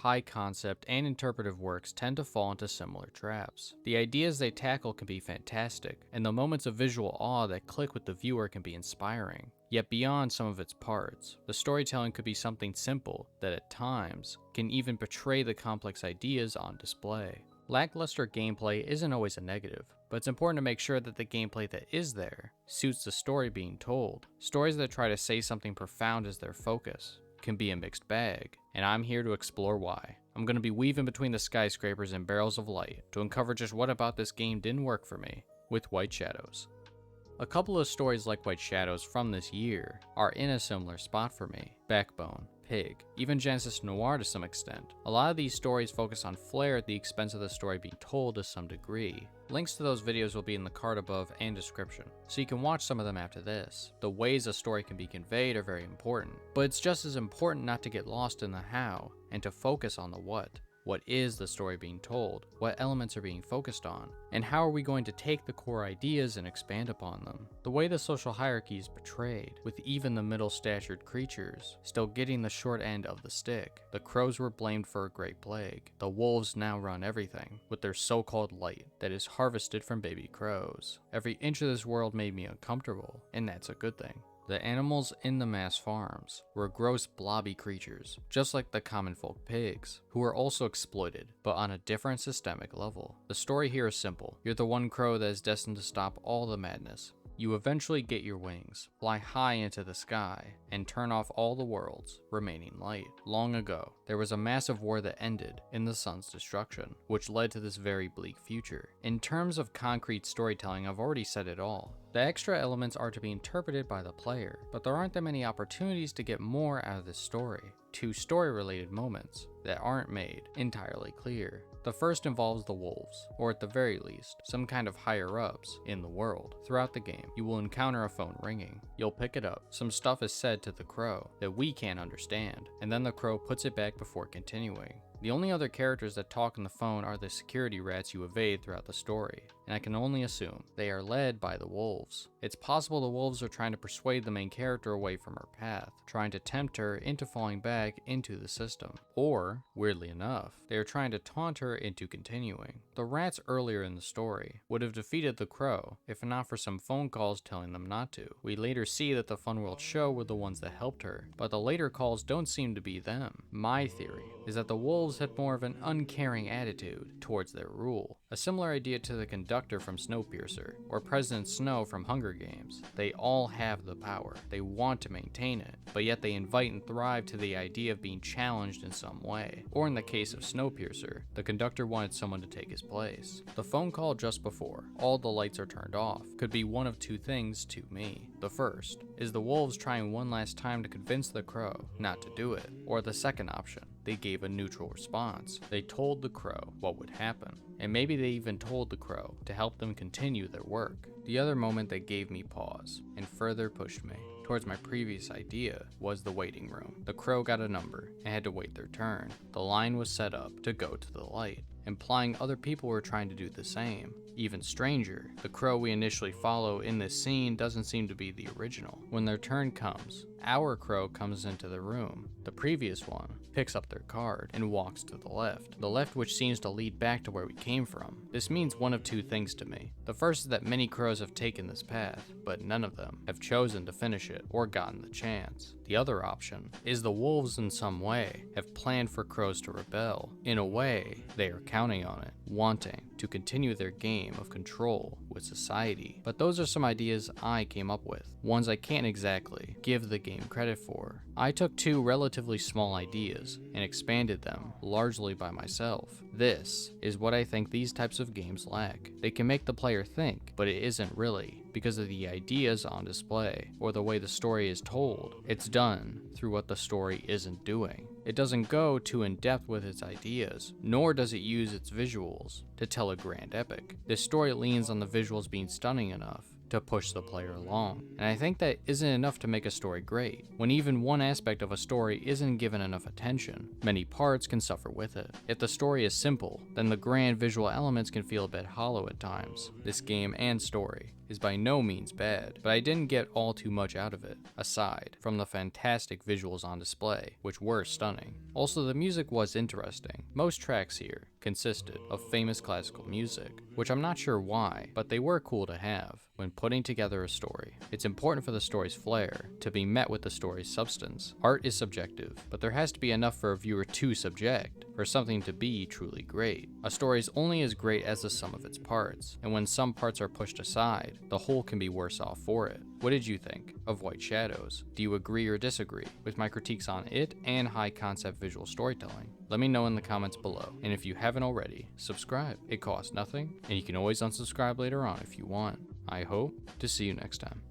high concept, and interpretive works tend to fall into similar traps. The ideas they tackle can be fantastic, and the moments of visual awe that click with the viewer can be inspiring. Yet beyond some of its parts, the storytelling could be something simple that at times can even betray the complex ideas on display. Lackluster gameplay isn't always a negative, but it's important to make sure that the gameplay that is there suits the story being told. Stories that try to say something profound as their focus can be a mixed bag, and I'm here to explore why. I'm going to be weaving between the skyscrapers and barrels of light to uncover just what about this game didn't work for me with White Shadows. A couple of stories like White Shadows from this year are in a similar spot for me. Backbone, Pig, even Genesis Noir to some extent. A lot of these stories focus on flair at the expense of the story being told to some degree. Links to those videos will be in the card above and description, so you can watch some of them after this. The ways a story can be conveyed are very important, but it's just as important not to get lost in the how and to focus on the what. What is the story being told? What elements are being focused on? And how are we going to take the core ideas and expand upon them? The way the social hierarchy is portrayed, with even the middle-statured creatures still getting the short end of the stick. The crows were blamed for a great plague. The wolves now run everything, with their so-called light that is harvested from baby crows. Every inch of this world made me uncomfortable, and that's a good thing. The animals in the mass farms were gross blobby creatures, just like the common folk pigs, who were also exploited, but on a different systemic level. The story here is simple. You're the one crow that is destined to stop all the madness. You eventually get your wings, fly high into the sky, and turn off all the world's remaining light. Long ago, there was a massive war that ended in the sun's destruction, which led to this very bleak future. In terms of concrete storytelling, I've already said it all. The extra elements are to be interpreted by the player, but there aren't that many opportunities to get more out of this story. Two story-related moments that aren't made entirely clear. The first involves the wolves, or at the very least, some kind of higher-ups in the world. Throughout the game, you will encounter a phone ringing. You'll pick it up. Some stuff is said to the crow that we can't understand, and then the crow puts it back before continuing. The only other characters that talk on the phone are the security rats you evade throughout the story, and I can only assume they are led by the wolves. It's possible the wolves are trying to persuade the main character away from her path, trying to tempt her into falling back into the system. Or, weirdly enough, they are trying to taunt her into continuing. The rats earlier in the story would have defeated the crow if not for some phone calls telling them not to. We later see that the Fun World show were the ones that helped her, but the later calls don't seem to be them. My theory is that the wolves had more of an uncaring attitude towards their rule. A similar idea to the conductor from Snowpiercer, or President Snow from Hunger Games. They all have the power. They want to maintain it, but yet they invite and thrive to the idea of being challenged in some way. Or in the case of Snowpiercer, the conductor wanted someone to take his place. The phone call just before all the lights are turned off could be one of two things to me. The first is the wolves trying one last time to convince the crow not to do it, or the second option, they gave a neutral response. They told the crow what would happen, and maybe they even told the crow to help them continue their work. The other moment that gave me pause and further pushed me towards my previous idea was the waiting room. The crow got a number and had to wait their turn. The line was set up to go to the light, implying other people were trying to do the same. Even stranger, the crow we initially follow in this scene doesn't seem to be the original. When their turn comes, our crow comes into the room. The previous one picks up their card and walks to the left which seems to lead back to where we came from. This means one of two things to me. The first is that many crows have taken this path, but none of them have chosen to finish it or gotten the chance. The other option is the wolves in some way have planned for crows to rebel. In a way, they are counting on it, wanting to continue their game of control with society. But those are some ideas I came up with, ones I can't exactly give the game credit for. I took two relatively small ideas and expanded them largely by myself. This is what I think these types of games lack. They can make the player think, but it isn't really, because of the ideas on display or the way the story is told. It's done through what the story isn't doing. It doesn't go too in depth with its ideas, nor does it use its visuals to tell a grand epic. This story leans on the visuals being stunning enough to push the player along. And I think that isn't enough to make a story great. When even one aspect of a story isn't given enough attention, many parts can suffer with it. If the story is simple, then the grand visual elements can feel a bit hollow at times. This game and story is by no means bad, but I didn't get all too much out of it, aside from the fantastic visuals on display, which were stunning. Also, the music was interesting. Most tracks here consisted of famous classical music, which I'm not sure why, but they were cool to have when putting together a story. It's important for the story's flair to be met with the story's substance. Art is subjective, but there has to be enough for a viewer to subject for something to be truly great. A story is only as great as the sum of its parts, and when some parts are pushed aside, the whole can be worse off for it. What did you think of White Shadows? Do you agree or disagree with my critiques on it and high concept visual storytelling? Let me know in the comments below, and if you haven't already, subscribe. It costs nothing, and you can always unsubscribe later on if you want. I hope to see you next time.